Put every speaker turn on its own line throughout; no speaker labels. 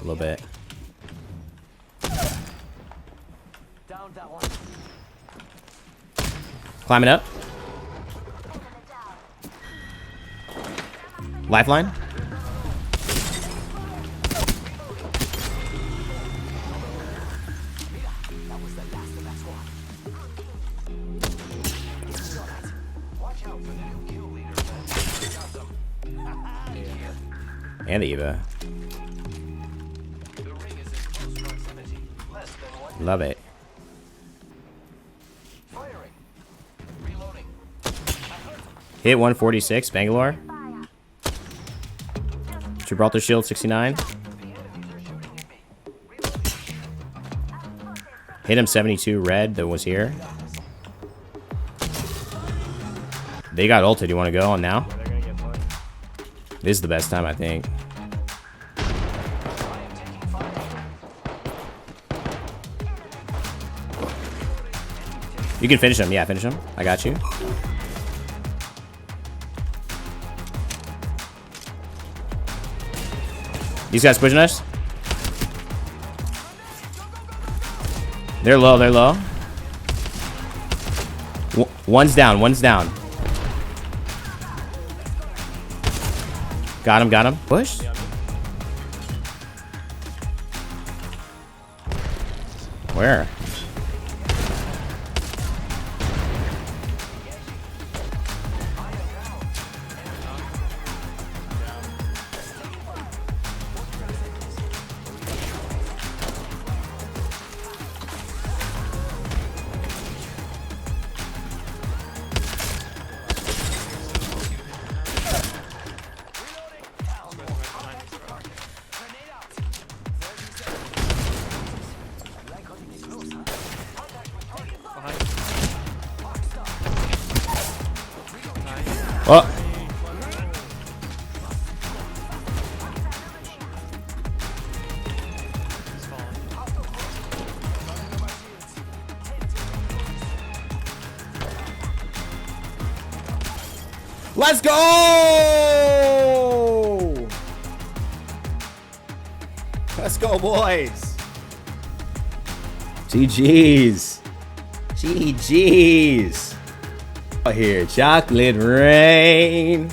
a little bit. Climbing up. Lifeline. And the Eva. Love it. Hit 146, Bangalore. Gibraltar Shield 69. Hit him 72, red, that was here. They got ulted. You want to go on now? This is the best time, I think. You can finish him. Yeah, finish him. I got you. These guys pushing us. They're low. They're low. One's down. One's down. Got him. Got him. Push. Where? Oh. Let's go! Let's go, boys. GG's. GG's. Here, chocolate rain.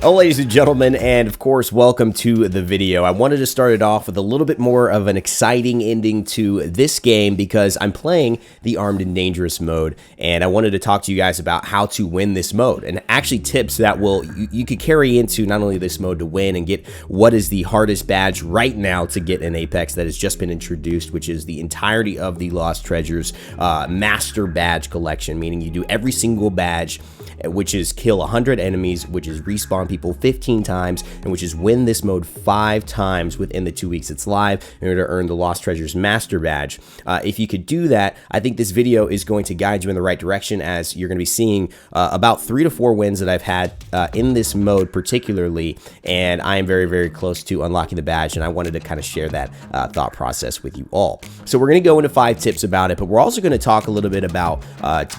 Oh, ladies and gentlemen, and of course, welcome to the video. I wanted to start it off with a little bit more of an exciting ending to this game because I'm playing the Armed and Dangerous mode, and I wanted to talk to you guys about how to win this mode, and actually tips that will you could carry into not only this mode to win and get what is the hardest badge right now to get in Apex that has just been introduced, which is the entirety of the Lost Treasures Master Badge Collection, meaning you do every single badge, which is kill 100 enemies, which is respawn people 15 times, and which is win this mode 5 times within the 2 weeks it's live in order to earn the Lost Treasures Master Badge. If you could do that, I think this video is going to guide you in the right direction, as you're going to be seeing about 3 to 4 wins that I've had in this mode particularly, and I am very, very close to unlocking the badge, and I wanted to kind of share that thought process with you all. So we're going to go into 5 tips about it, but we're also going to talk a little bit about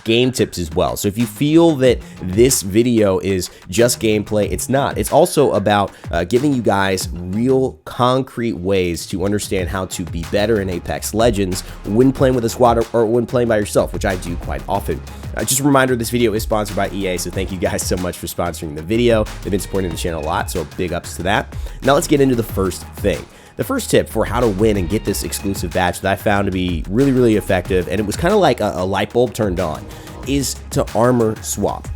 game tips as well. So if you feel that this video is just gameplay, it's not. It's also about giving you guys real concrete ways to understand how to be better in Apex Legends when playing with a squad or when playing by yourself, which I do quite often. Just a reminder, this video is sponsored by EA, so thank you guys so much for sponsoring the video. They've been supporting the channel a lot, so big ups to that. Now let's get into the first thing. The first tip for how to win and get this exclusive badge that I found to be really, really effective, and it was kind of like a light bulb turned on, is to armor swap.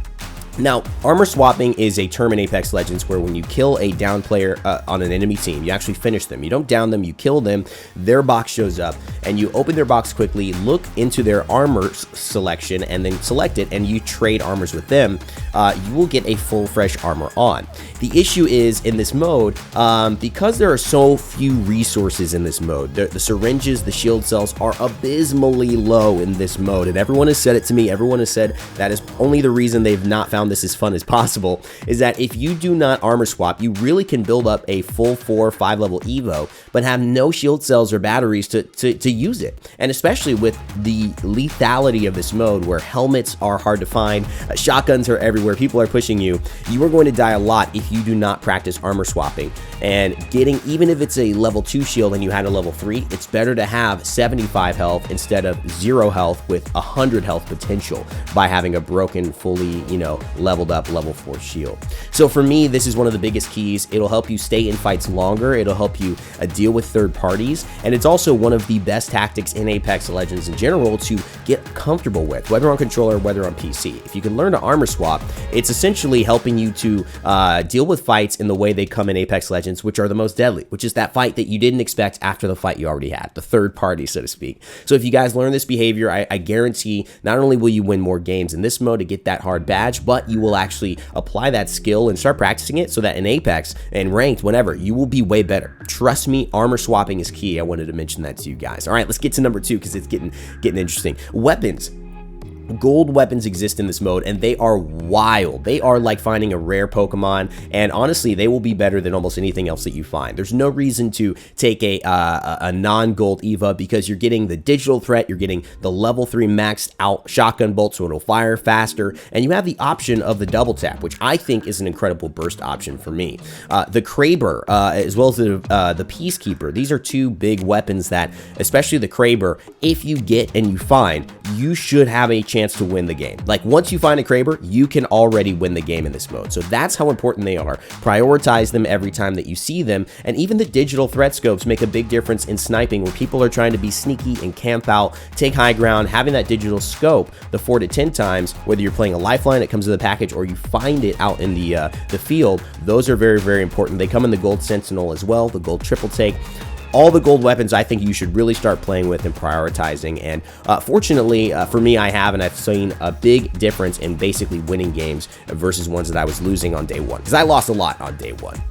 Now, armor swapping is a term in Apex Legends where when you kill a down player on an enemy team, you actually finish them. You don't down them, you kill them, their box shows up, and you open their box quickly, look into their armor selection, and then select it, and you trade armors with them. You will get a full, fresh armor on. The issue is, in this mode, because there are so few resources in this mode, the syringes, the shield cells are abysmally low in this mode, and everyone has said it to me. Everyone has said that is only the reason they've not found found this as fun as possible, is that if you do not armor swap, you really can build up a full 4 or 5 level Evo, but have no shield cells or batteries to use it. And especially with the lethality of this mode, where helmets are hard to find, shotguns are everywhere, people are pushing you, you are going to die a lot if you do not practice armor swapping. And getting, even if it's a level 2 shield and you had a level 3, it's better to have 75 health instead of 0 health with 100 health potential by having a broken, fully, you know, leveled up level 4 shield. So for me, this is one of the biggest keys. It'll help you stay in fights longer. It'll help you deal with third parties. And it's also one of the best tactics in Apex Legends in general to get comfortable with, whether on controller, whether on PC. If you can learn to armor swap, it's essentially helping you to deal with fights in the way they come in Apex Legends, which are the most deadly, which is that fight that you didn't expect after the fight you already had, the third party, so to speak. So if you guys learn this behavior, I guarantee not only will you win more games in this mode to get that hard badge, but you will actually apply that skill and start practicing it so that in Apex and ranked, whenever, you will be way better. Trust me, armor swapping is key. I wanted to mention that to you guys. All right, let's get to number 2 because it's getting interesting. Weapons. Gold weapons exist in this mode, and they are wild. They are like finding a rare Pokemon, and honestly, they will be better than almost anything else that you find. There's no reason to take a non-gold EVA because you're getting the digital threat, you're getting the level 3 maxed out shotgun bolt, so it'll fire faster, and you have the option of the double tap, which I think is an incredible burst option for me. The Kraber, as well as the Peacekeeper, these are 2 big weapons that, especially the Kraber, if you get and you find, you should have a chance to win the game. Like, once you find a Kraber, you can already win the game in this mode. So that's how important they are. Prioritize them every time that you see them. And even the digital threat scopes make a big difference in sniping, where people are trying to be sneaky and camp out, take high ground. Having that digital scope the 4 to 10 times, whether you're playing a lifeline, it comes in the package, or you find it out in the field, those are very, very important. They come in the gold sentinel as well, the gold triple take. All the gold weapons I think you should really start playing with and prioritizing, and fortunately for me, I have, and I've seen a big difference in basically winning games versus ones that I was losing on day 1, because I lost a lot on day 1.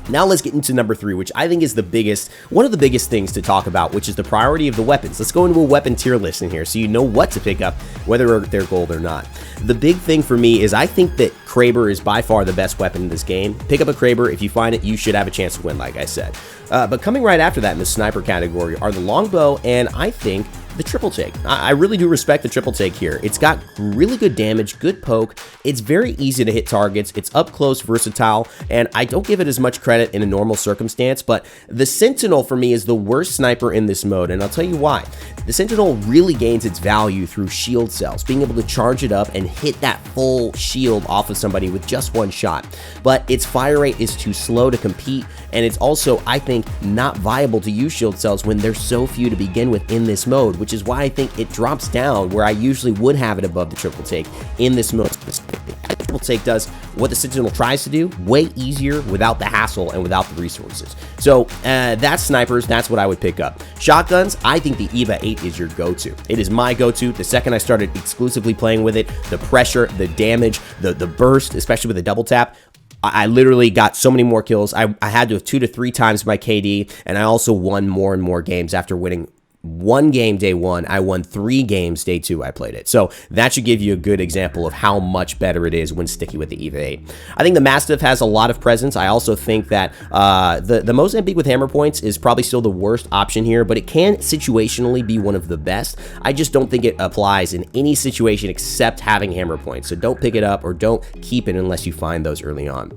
Now let's get into number 3, which I think is one of the biggest things to talk about, which is the priority of the weapons. Let's go into a weapon tier list in here so you know what to pick up, whether they're gold or not. The big thing for me is I think that Kraber is by far the best weapon in this game. Pick up a Kraber. If you find it, you should have a chance to win, like I said. But coming right after that in the sniper category are the longbow, and I think the triple take. I really do respect the triple take here. It's got really good damage, good poke. It's very easy to hit targets. It's up close, versatile, and I don't give it as much credit in a normal circumstance, but the Sentinel for me is the worst sniper in this mode, and I'll tell you why. The Sentinel really gains its value through shield cells, being able to charge it up and hit that full shield off of somebody with just 1 shot. But its fire rate is too slow to compete, and it's also, I think, not viable to use shield cells when there's so few to begin with in this mode, which is why I think it drops down where I usually would have it above the triple take in this mode specifically. The triple take does what the Sentinel tries to do way easier without the hassle and without the resources. So that's snipers. That's what I would pick up. Shotguns, I think the EVA 8 is your go-to. It is my go-to. The second I started exclusively playing with it, the pressure, the damage, the burst, especially with the double tap, I literally got so many more kills. I had to have 2 to 3 times my KD, and I also won more and more games after winning 1 game day 1. I won 3 games day 2 I played it. So that should give you a good example of how much better it is when sticky with the EVA 8. I think the Mastiff has a lot of presence. I also think that the Mozambique with hammer points is probably still the worst option here, but it can situationally be one of the best. I just don't think it applies in any situation except having hammer points. So don't pick it up or don't keep it unless you find those early on.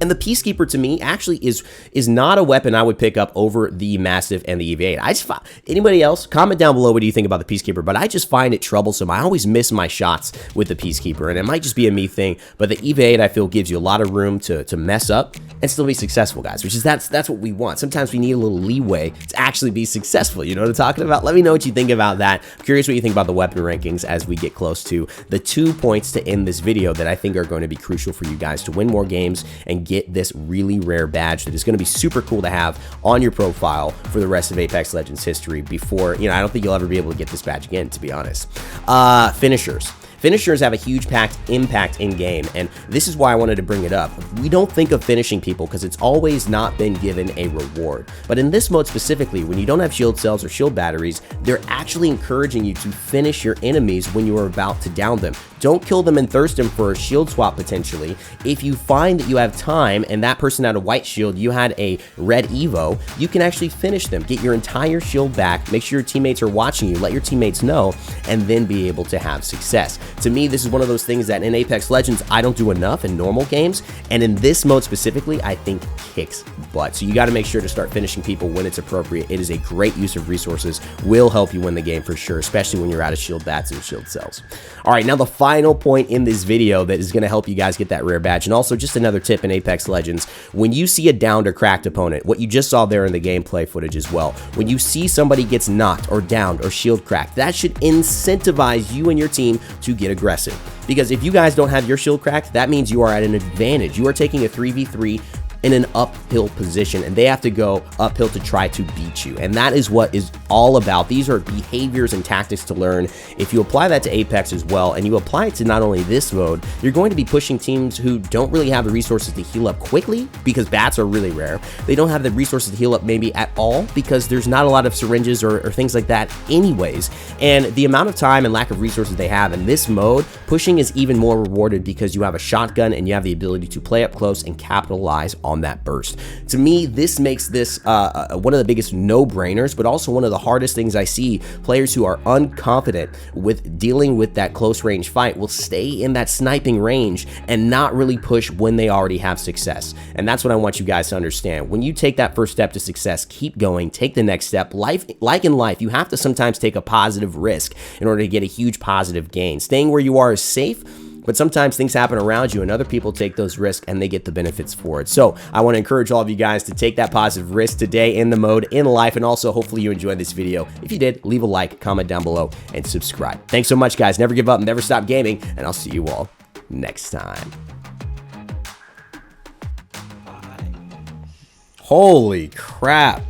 And the Peacekeeper, to me, actually is not a weapon I would pick up over the Mastiff and the EVA 8. I just find, anybody else, comment down below what do you think about the Peacekeeper, but I just find it troublesome. I always miss my shots with the Peacekeeper, and it might just be a me thing, but the EVA 8, I feel, gives you a lot of room to mess up and still be successful, guys, which is that's what we want. Sometimes we need a little leeway to actually be successful. You know what I'm talking about? Let me know what you think about that. I'm curious what you think about the weapon rankings as we get close to the 2 points to end this video that I think are going to be crucial for you guys to win more games and get this really rare badge that is going to be super cool to have on your profile for the rest of Apex Legends history before, I don't think you'll ever be able to get this badge again, to be honest. Finishers. Finishers have a huge impact in game, and this is why I wanted to bring it up. We don't think of finishing people because it's always not been given a reward. But in this mode specifically, when you don't have shield cells or shield batteries, they're actually encouraging you to finish your enemies when you are about to down them. Don't kill them and thirst them for a shield swap potentially. If you find that you have time and that person had a white shield, you had a red Evo, you can actually finish them, get your entire shield back, make sure your teammates are watching you, let your teammates know, and then be able to have success. To me, this is one of those things that in Apex Legends, I don't do enough in normal games, and in this mode specifically, I think kicks butt. So you got to make sure to start finishing people when it's appropriate. It is a great use of resources, will help you win the game for sure, especially when you're out of shield bats and shield cells. All right, now the final point in this video that is going to help you guys get that rare badge, and also just another tip in Apex Legends, when you see a downed or cracked opponent, what you just saw there in the gameplay footage as well, when you see somebody gets knocked or downed or shield cracked, that should incentivize you and your team to get aggressive. Because if you guys don't have your shield cracked, that means you are at an advantage. You are taking a 3v3 in an uphill position, and they have to go uphill to try to beat you. And that is what is all about. These are behaviors and tactics to learn. If you apply that to Apex as well, and you apply it to not only this mode, you're going to be pushing teams who don't really have the resources to heal up quickly, because bats are really rare. They don't have the resources to heal up maybe at all, because there's not a lot of syringes or things like that anyways. And the amount of time and lack of resources they have in this mode, pushing is even more rewarded because you have a shotgun and you have the ability to play up close and capitalize on that burst. To me, this makes this one of the biggest no-brainers, but also one of the hardest things I see. Players who are unconfident with dealing with that close range fight will stay in that sniping range and not really push when they already have success. And that's what I want you guys to understand. When you take that first step to success, keep going, take the next step. Like in life, you have to sometimes take a positive risk in order to get a huge positive gain. Staying where you are is safe, but sometimes things happen around you and other people take those risks and they get the benefits for it. So I want to encourage all of you guys to take that positive risk today in the mode, in life, and also hopefully you enjoyed this video. If you did, leave a like, comment down below, and subscribe. Thanks so much, guys. Never give up, never stop gaming, and I'll see you all next time. Holy crap.